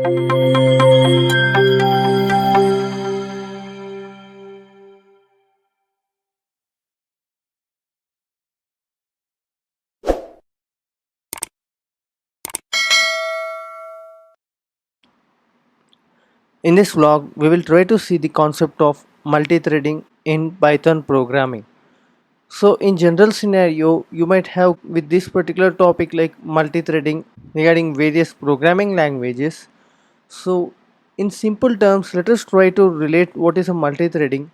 In this vlog, we will try to see the concept of multi-threading in Python programming. So in general scenario, you might have with this particular topic like multi-threading regarding various programming languages. So in simple terms, let us try to relate what is a multi-threading.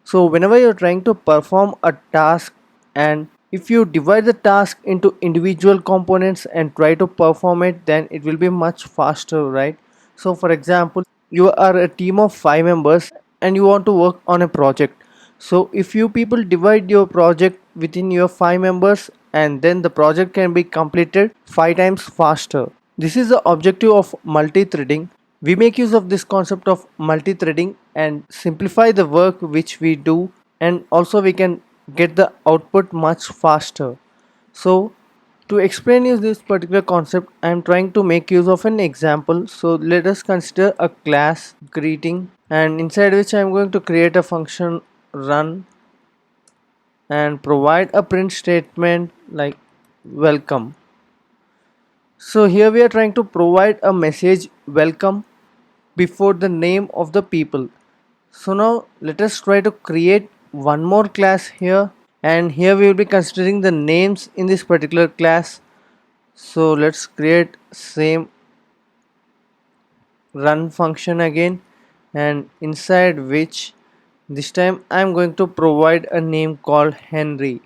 So whenever you're trying to perform a task, and if you divide the task into individual components and try to perform it, then it will be much faster, right? So for example, you are a team of 5 members and you want to work on a project. So if you people divide your project within your 5 members, and then the project can be completed 5 times faster. This is the objective of multi-threading. We make use of this concept of multi-threading and simplify the work which we do, and also we can get the output much faster. So to explain you this particular concept, I am trying to make use of an example. So let us consider a class greeting, and inside which I am going to create a function run and provide a print statement like welcome. So here we are trying to provide a message welcome before the name of the people. So now let us try to create one more class here, and here we will be considering the names in this particular class. So let's create same run function again, and inside which this time I am going to provide a name called Henry.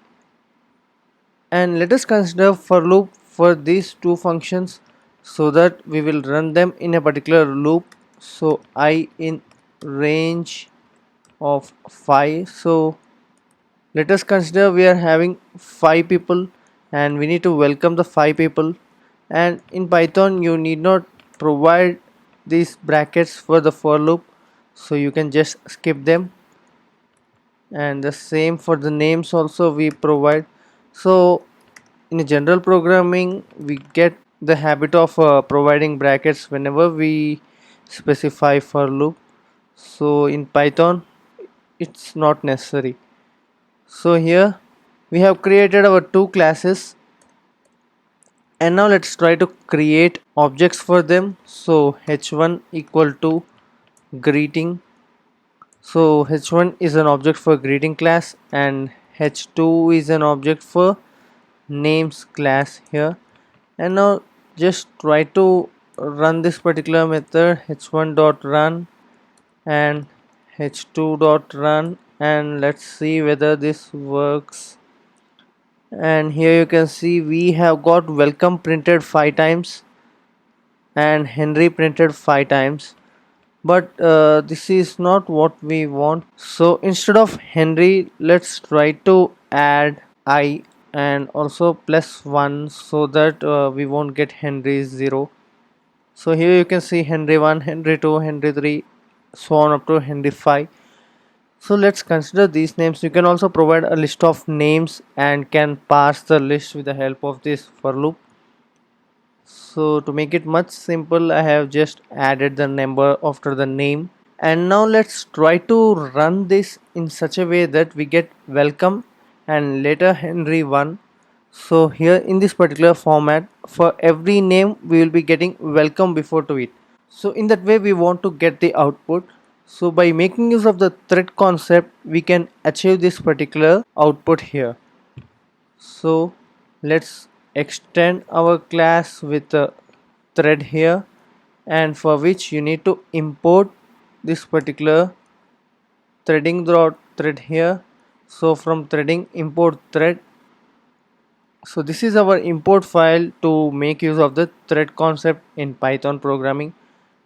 And let us consider for loop for these two functions, so that we will run them in a particular loop. So I in range of 5. So let us consider we are having 5 people and we need to welcome the 5 people, and in Python you need not provide these brackets for the for loop, so you can just skip them. And the same for the names also we provide. So in a general programming we get the habit of providing brackets whenever we specify for loop. So in Python it's not necessary. So here we have created our two classes, and now let's try to create objects for them. So h1 equal to greeting. So h1 is an object for greeting class, and h2 is an object for names class here. And now just try to run this particular method h1 dot run and h2 dot run, and let's see whether this works. And here you can see we have got welcome printed 5 times and Henry printed 5 times, but this is not what we want. So instead of Henry, let's try to add I and also +1, so that we won't get Henry 0. So here you can see Henry 1, Henry 2, Henry 3, so on up to Henry 5. So let's consider these names. You can also provide a list of names and can parse the list with the help of this for loop. So to make it much simple, I have just added the number after the name. And now let's try to run this in such a way that we get welcome and later Henry 1. So here in this particular format, for every name we will be getting welcome before to it. So in that way we want to get the output. So by making use of the thread concept, we can achieve this particular output here. So let's extend our class with a thread here, and for which you need to import this particular threading dot thread here. So from threading import thread. So this is our import file to make use of the thread concept in Python programming,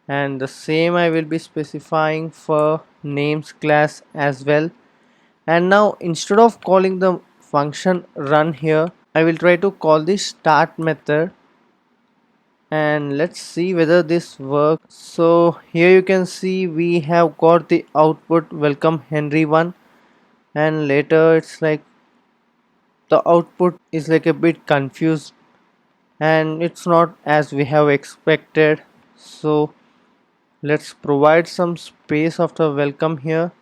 and the same I will be specifying for names class as well. And now instead of calling the function run here, I will try to call the start method, and let's see whether this works. So here you can see we have got the output welcome Henry 1, and later it's like the output is like a bit confused and it's not as we have expected. So let's provide some space after welcome here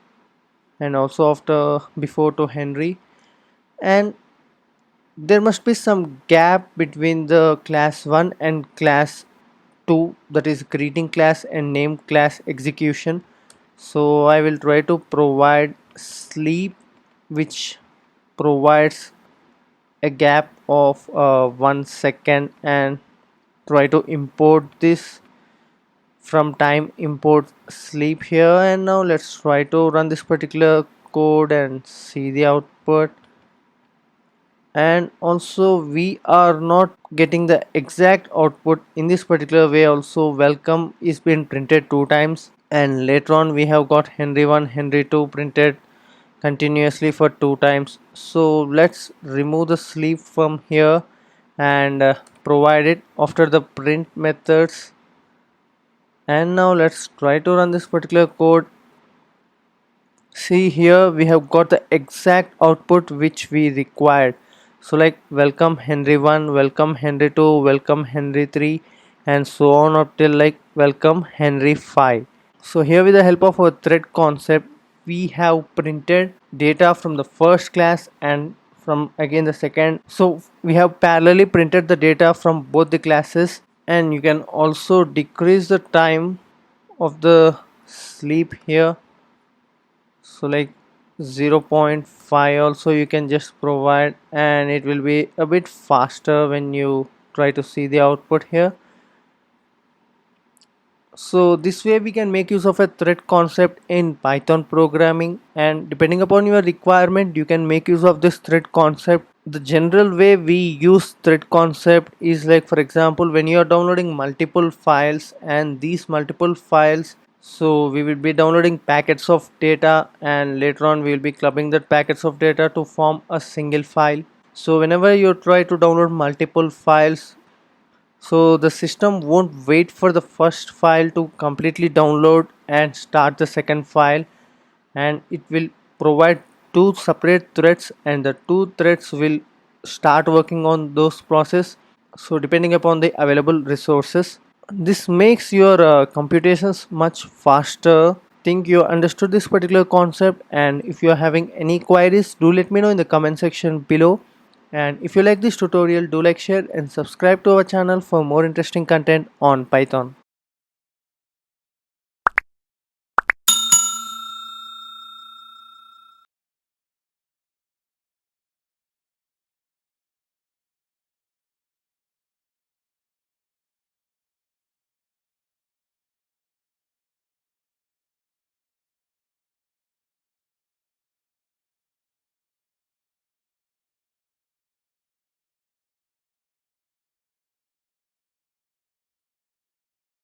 and also after before to Henry, and there must be some gap between the class 1 and class 2, that is greeting class and name class execution. So I will try to provide sleep which provides a gap of 1 second, and try to import this from time import sleep here. And now let's try to run this particular code and see the output. And also we are not getting the exact output in this particular way. Also welcome is been printed 2 times, and later on we have got Henry 1 Henry 2 printed continuously for 2 times. So let's remove the sleep from here and provide it after the print methods. And now let's try to run this particular code. See here we have got the exact output which we required. So like welcome Henry 1, welcome Henry 2, welcome Henry 3, and so on up till like welcome Henry 5. So here with the help of our thread concept, we have printed data from the first class and from again the second. So we have parallelly printed the data from both the classes, and you can also decrease the time of the sleep here. So like 0.5 also you can just provide, and it will be a bit faster when you try to see the output here. So this way we can make use of a thread concept in Python programming, and depending upon your requirement you can make use of this thread concept. The general way we use thread concept is like, for example, when you are downloading multiple files, and these multiple files, so we will be downloading packets of data, and later on we will be clubbing that packets of data to form a single file. So whenever you try to download multiple files, so the system won't wait for the first file to completely download and start the second file, and it will provide two separate threads, and the two threads will start working on those process, so depending upon the available resources. This makes your computations much faster. Think you understood this particular concept, and if you are having any queries, do let me know in the comment section below. And if you like this tutorial, do like, share and subscribe to our channel for more interesting content on Python.